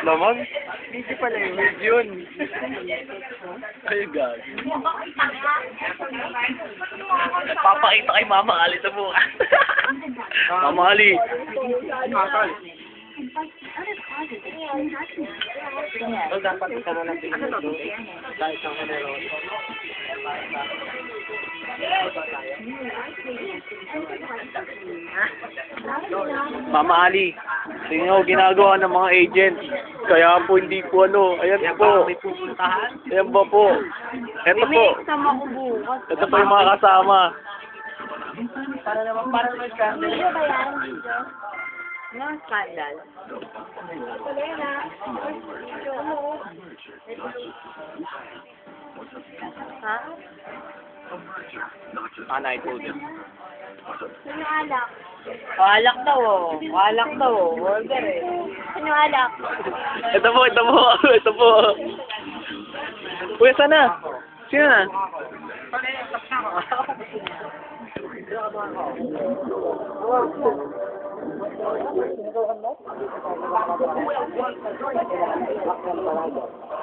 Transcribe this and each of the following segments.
Lamang? Hindi pala yun. Ay, gagi. Papakita kay Mama Ali sa bukas. Mama Ali. So, dapat isa na lang pinito. Dahil sa kanila. Mama Ali. Tingnan mo ginagawa ng mga agent. Kaya po hindi po ano. Ayan po. Ayan ba po. Ito po. Ito po yung mga kasama. Para naman scandal. Ano ba yan? Ano scandal? Ha? Anay po din. Ano alak? Alak daw oh. Alak daw oh. Order eh. Ano alak? Ito po, ito po. Ito po. Uy, sana? Sino na?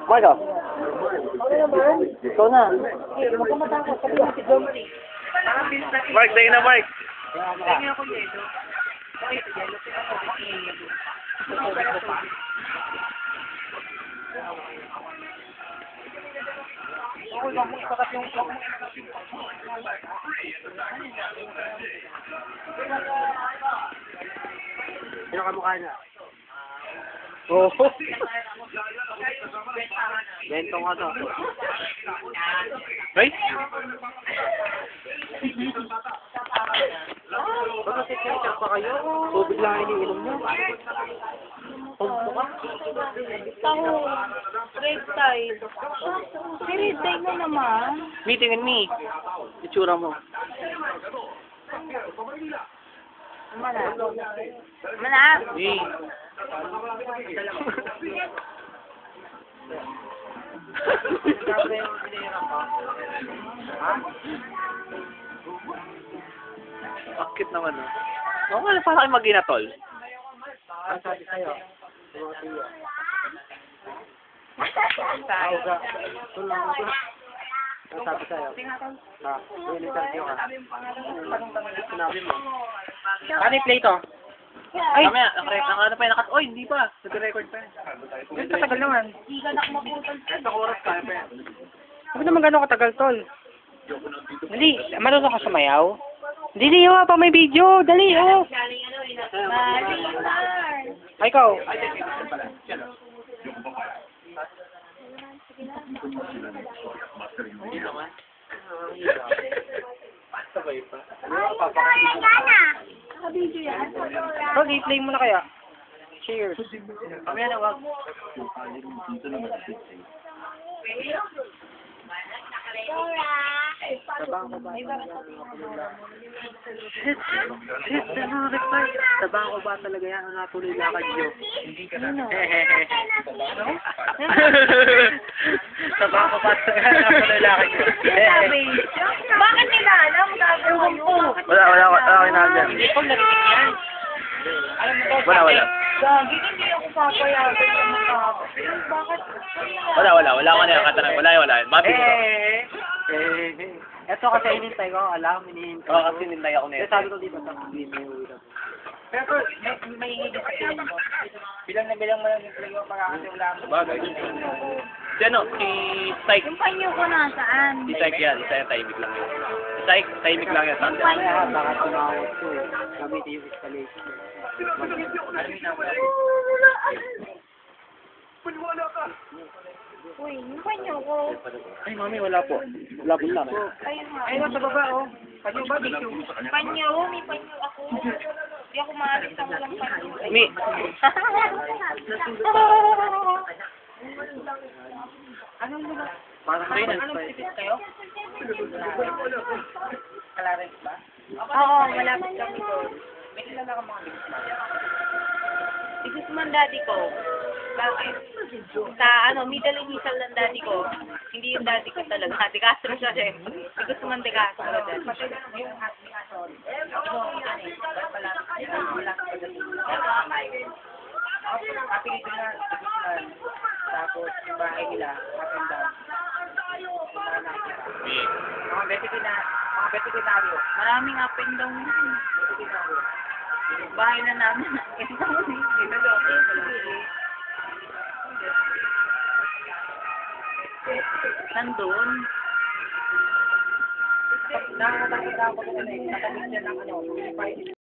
Marco? Ikaw na. Mark, tayo na, Mark. Sino ka mukha niya? Oo. Bento nga to. Ay? Baka sisipin pa kayo. Tubig lang iniinom niyo. Pumpo ka. Ako, red tide. Si red tide na naman. Meeting and me. Itsura mo. Mana? Mana? Hey. Bakit naman oh? Oo nga, para kayo mag-ina, tol. Ang sabi sa'yo. Ang sabi sa'yo. Ha? Yung interview ka. Sinabi mo. Ano yung play to? Ay! Kami, ano pa yun? Oy, hindi pa. Nag-record pa yan. Ito katagal naman. Hindi ka nakmaputol. Isang oras kaya pa yan. Sabi naman gano'ng katagal, tol? Dali, marunong ka sumayaw? Dili, oh, pa may video. Dali, oh. Marimar. Ay, ikaw. Sabay pa. Ay, gana. Nakabidyo yan. Tol, i-play mo na kaya. Cheers. Kami na, wag. Dora. Tabang ko ba? Tabang ko ba talaga yan? Ang natuloy lakad nyo? Hindi ka na. Tabang ko ba talaga yan? Ang natuloy lakad nyo? Bakit nila alam? Gagawin ko. Wala kinagyan. Hindi ko narinig yan. Alam mo to, Wala. Gagi, hindi ako papayagan ng mga bakit? Wala ka na yung katanang. Wala. Mabig ko. Eto kasi inintay ko, alam, inintay ko. Oo, kasi nilay ako na Kaya yun. sabi ko dito sa video. Pero may higit sa tingin ko. Bilang na bilang mo lang yung play ko makakasiwala mo. Bagay. Si ano? Si Syke. Yung panyo ko nasaan? Si Syke yan. Isa yan, tahimik lang yan. Si Syke, tahimik lang yan. Saan? Kaya baka tumawag ko eh. Gamitin yung escalation. Uy, yung panyo ko. Ay, mami, wala po. Wala po sa akin. Ayun nga. Ay, nasa baba oh. Panyo ba dito? Panyo, may panyo ako. Hindi ako maalis ng walang panyo. Mi. Anong lugar? Parang Reynolds pa Anong eh. ticket kayo? Clarence ba? Oo, malapit kami doon. May kilala ka mga bigas. Isus man daddy ko. Bakit? Sa middle initial ng daddy ko, hindi yung daddy ko talaga. De Castro siya eh. Hindi gusto man De Castro daddy. Tapos yung bahay nila, up and down. Mga vegetarian. Maraming up and down yun. Bahay na namin. Nandun. Nakakatawa ko na nakakatawa siya ng